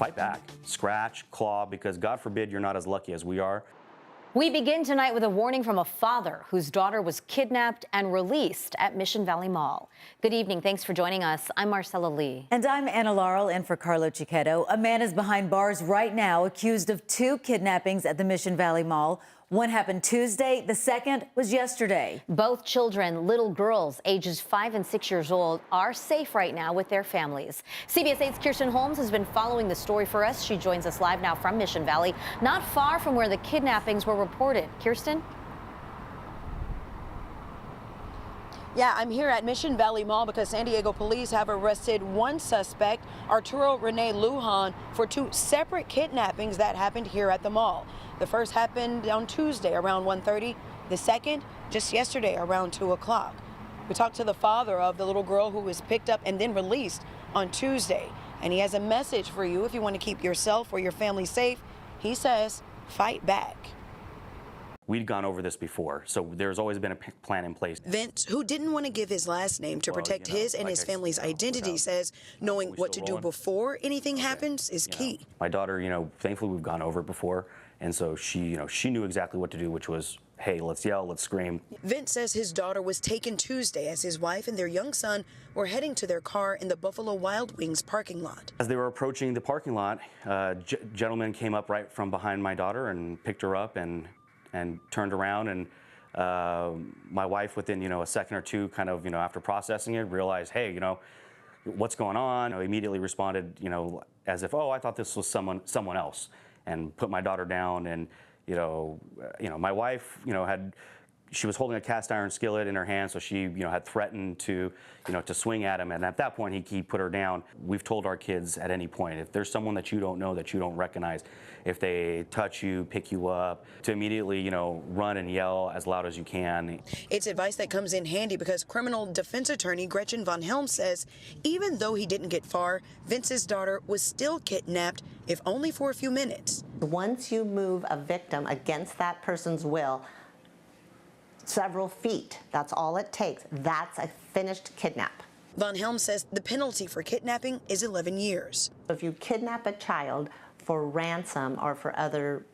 fight back, scratch, claw, because God forbid you're not as lucky as we are. We begin tonight with a warning from a father whose daughter was kidnapped and released at Mission Valley Mall. Good evening. Thanks for joining us. I'm Marcella Lee. And I'm Anna Laurel in for Carlo Chiquetto. A man is behind bars right now accused of 2 kidnappings at the Mission Valley Mall. One happened Tuesday. The second was yesterday. Both children, little girls, ages 5 and 6 years old, are safe right now with their families. CBS 8's Kirsten Holmes has been following the story for us. She joins us live now from Mission Valley, not far from where the kidnappings were reported. Kirsten? Yeah, I'm here at Mission Valley Mall because San Diego police have arrested one suspect, Arturo Rene Lujan, for 2 separate kidnappings that happened here at the mall. The first happened on Tuesday around 1:30. The second just yesterday around 2 o'clock. We talked to the father of the little girl who was picked up and then released on Tuesday. And he has a message for you if you want to keep yourself or your family safe. He says, fight back. We'd gone over this before, so there's always been a plan in place. Vince, who didn't want to give his last name to protect his and his family's identity, says knowing what to do before anything happens is key. My daughter, thankfully we've gone over it before, and so she knew exactly what to do, which was, hey, let's yell, let's scream. Vince says his daughter was taken Tuesday as his wife and their young son were heading to their car in the Buffalo Wild Wings parking lot. As they were approaching the parking lot, a gentleman came up right from behind my daughter and picked her up and turned around, and my wife, within a second or two, kind of after processing it, realized, hey, what's going on? Immediately responded, as if, oh, I thought this was someone else, and put my daughter down. And my wife, she was holding a cast iron skillet in her hand, so she had threatened to swing at him, and at that point he put her down. We've told our kids at any point, if there's someone that you don't know, that you don't recognize, if they touch you, pick you up, to immediately run and yell as loud as you can. It's advice that comes in handy because criminal defense attorney Gretchen Von Helm says even though he didn't get far, Vince's daughter was still kidnapped, if only for a few minutes. Once you move a victim against that person's will several feet, that's all it takes. That's a finished kidnap. Von Helm says the penalty for kidnapping is 11 years. If you kidnap a child for ransom or for other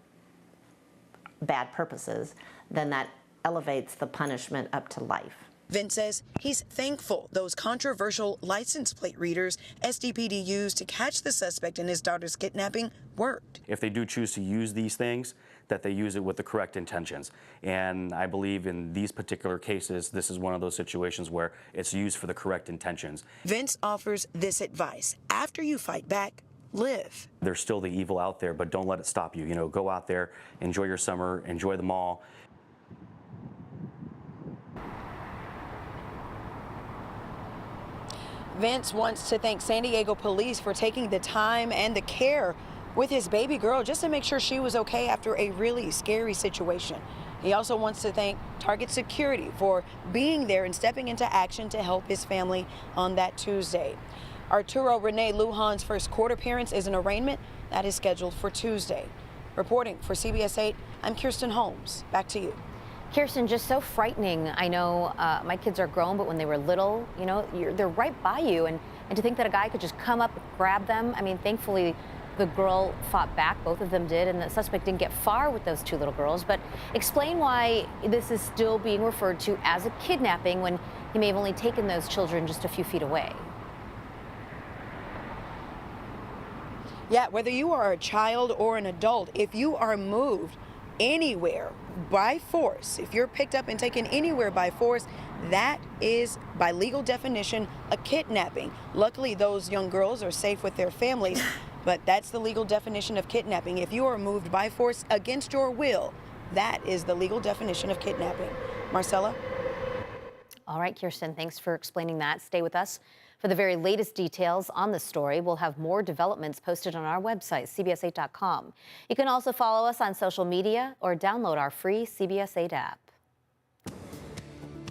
bad purposes, then that elevates the punishment up to life. Vince says he's thankful those controversial license plate readers SDPD used to catch the suspect in his daughter's kidnapping worked. If they do choose to use these things, that they use it with the correct intentions. And I believe in these particular cases, this is one of those situations where it's used for the correct intentions. Vince offers this advice: after you fight back, live. There's still the evil out there, but don't let it stop you. Go out there, enjoy your summer, enjoy the mall. Vince wants to thank San Diego police for taking the time and the care with his baby girl just to make sure she was okay after a really scary situation. He also wants to thank Target Security for being there and stepping into action to help his family on that Tuesday. Arturo Rene Lujan's first court appearance is an arraignment that is scheduled for Tuesday. Reporting for CBS 8, I'm Kirsten Holmes. Back to you. Kirsten, just so frightening. I know my kids are grown, but when they were little, they're right by you. And to think that a guy could just come up, grab them. I mean, thankfully, the girl fought back. Both of them did. And the suspect didn't get far with those 2 little girls. But explain why this is still being referred to as a kidnapping when he may have only taken those children just a few feet away. Yeah, whether you are a child or an adult, if you are moved anywhere by force, if you're picked up and taken anywhere by force, that is, by legal definition, a kidnapping. Luckily, those young girls are safe with their families, but that's the legal definition of kidnapping. If you are moved by force against your will, that is the legal definition of kidnapping. Marcella? All right, Kirsten, thanks for explaining that. Stay with us for the very latest details on the story. We'll have more developments posted on our website, CBS8.com. You can also follow us on social media or download our free CBS 8 app.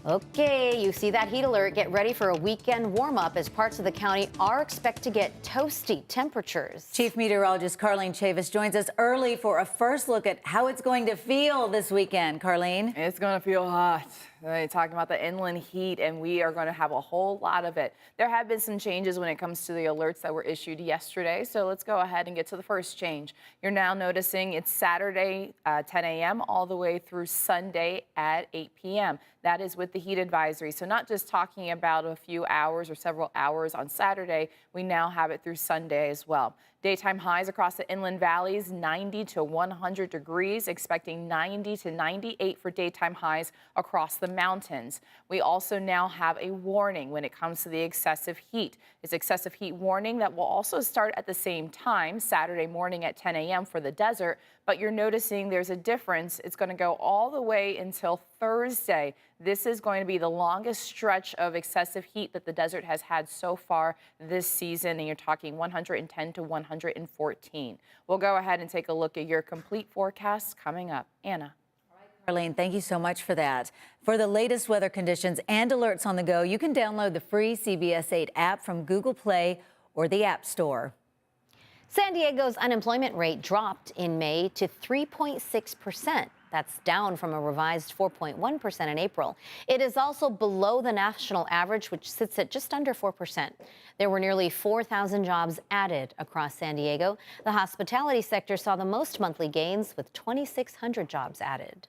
Okay, you see that heat alert. Get ready for a weekend warm-up as parts of the county are expected to get toasty temperatures. Chief Meteorologist Carlene Chavis joins us early for a first look at how it's going to feel this weekend. Carlene? It's going to feel hot. Talking about the inland heat, and we are going to have a whole lot of it. There have been some changes when it comes to the alerts that were issued yesterday, so let's go ahead and get to the first change. You're now noticing it's Saturday 10 a.m. all the way through Sunday at 8 p.m. That is with the heat advisory. So not just talking about a few hours or several hours on Saturday, we now have it through Sunday as well. Daytime highs across the inland valleys, 90 to 100 degrees, expecting 90 to 98 for daytime highs across the mountains. We also now have a warning when it comes to the excessive heat. It's excessive heat warning that will also start at the same time, Saturday morning at 10 a.m. for the desert, but you're noticing there's a difference. It's going to go all the way until Thursday. This is going to be the longest stretch of excessive heat that the desert has had so far this season, and you're talking 110 to 114. We'll go ahead and take a look at your complete forecast coming up. Anna. Arlene, thank you so much for that. For the latest weather conditions and alerts on the go, you can download the free CBS 8 app from Google Play or the App Store. San Diego's unemployment rate dropped in May to 3.6%. That's down from a revised 4.1% in April. It is also below the national average, which sits at just under 4%. There were nearly 4,000 jobs added across San Diego. The hospitality sector saw the most monthly gains with 2,600 jobs added.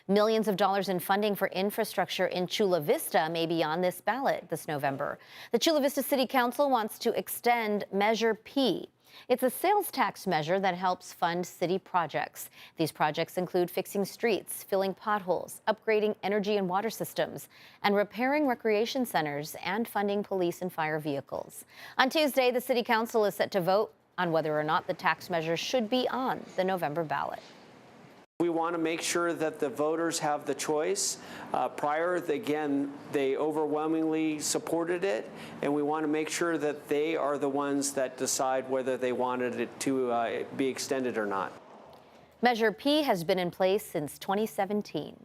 Millions of dollars in funding for infrastructure in Chula Vista may be on this ballot this November. The Chula Vista City Council wants to extend Measure P. It's a sales tax measure that helps fund city projects. These projects include fixing streets, filling potholes, upgrading energy and water systems, and repairing recreation centers and funding police and fire vehicles. On Tuesday, the City Council is set to vote on whether or not the tax measure should be on the November ballot. We want to make sure that the voters have the choice. Again, they overwhelmingly supported it, and we want to make sure that they are the ones that decide whether they wanted it to be extended or not. Measure P has been in place since 2017.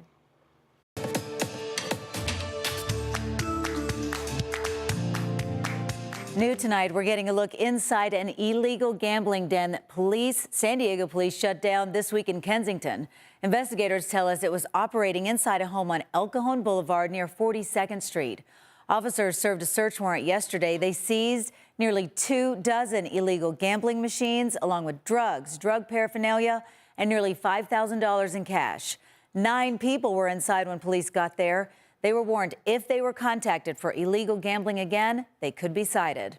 New tonight, we're getting a look inside an illegal gambling den that San Diego police shut down this week in Kensington. Investigators tell us it was operating inside a home on El Cajon Boulevard near 42nd Street. Officers served a search warrant yesterday. They seized nearly 24 illegal gambling machines, along with drugs, drug paraphernalia, and nearly $5,000 in cash. 9 people were inside when police got there. They were warned if they were contacted for illegal gambling again, they could be cited.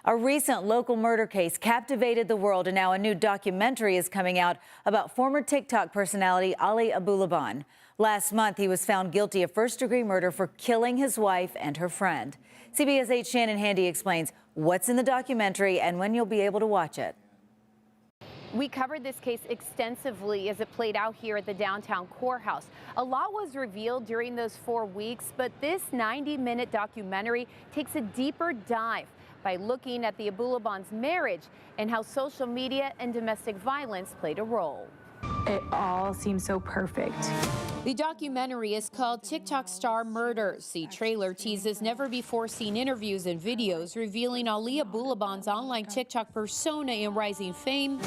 A recent local murder case captivated the world, and now a new documentary is coming out about former TikTok personality Ali Abulaban. Last month, he was found guilty of first-degree murder for killing his wife and her friend. CBS 8's Shannon Handy explains what's in the documentary and when you'll be able to watch it. We covered this case extensively as it played out here at the downtown courthouse. A lot was revealed during those 4 weeks, but this 90-minute documentary takes a deeper dive by looking at the Abulaban's marriage and how social media and domestic violence played a role. It all seems so perfect. The documentary is called TikTok Star Murders. The trailer teases never-before-seen interviews and videos revealing Ali Abulaban's online TikTok persona and rising fame,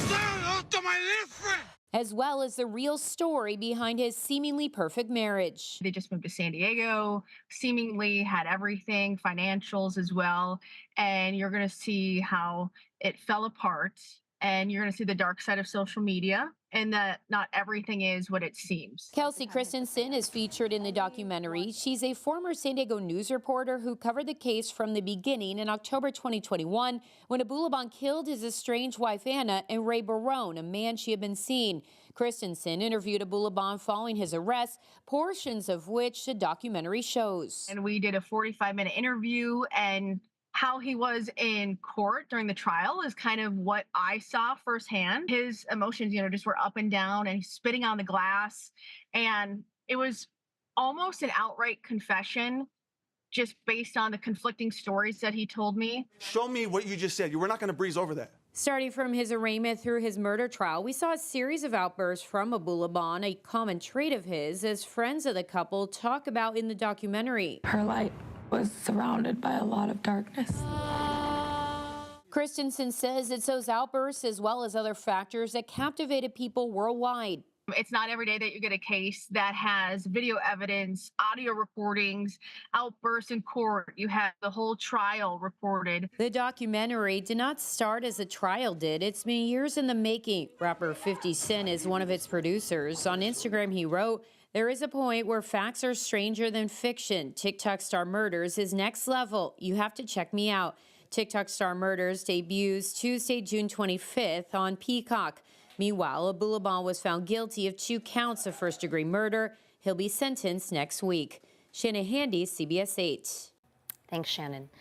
as well as the real story behind his seemingly perfect marriage. They just moved to San Diego, seemingly had everything, financials as well, and you're going to see how it fell apart, and you're going to see the dark side of social media, and that not everything is what it seems. Kelsey Christensen is featured in the documentary. She's a former San Diego news reporter who covered the case from the beginning in October 2021 when Abulaban killed his estranged wife Anna and Ray Barone, a man she had been seeing. Christensen interviewed Abulaban following his arrest, portions of which the documentary shows. And we did a 45-minute interview, and how he was in court during the trial is kind of what I saw firsthand. His emotions, just were up and down, and he's spitting on the glass. And it was almost an outright confession just based on the conflicting stories that he told me. Show me what you just said. You were not going to breeze over that. Starting from his arraignment through his murder trial, we saw a series of outbursts from Abulaban, a common trait of his, as friends of the couple talk about in the documentary. Her light was surrounded by a lot of darkness. Christensen says it's those outbursts as well as other factors that captivated people worldwide. It's not every day that you get a case that has video evidence, audio recordings, outbursts in court. You have the whole trial recorded. The documentary did not start as a trial did. It's been years in the making. Rapper 50 Cent is one of its producers. On Instagram, he wrote, "There is a point where facts are stranger than fiction. TikTok Star Murders is next level. You have to check me out." TikTok Star Murders debuts Tuesday, June 25th on Peacock. Meanwhile, Abulaban was found guilty of 2 counts of first-degree murder. He'll be sentenced next week. Shannon Handy, CBS 8. Thanks, Shannon.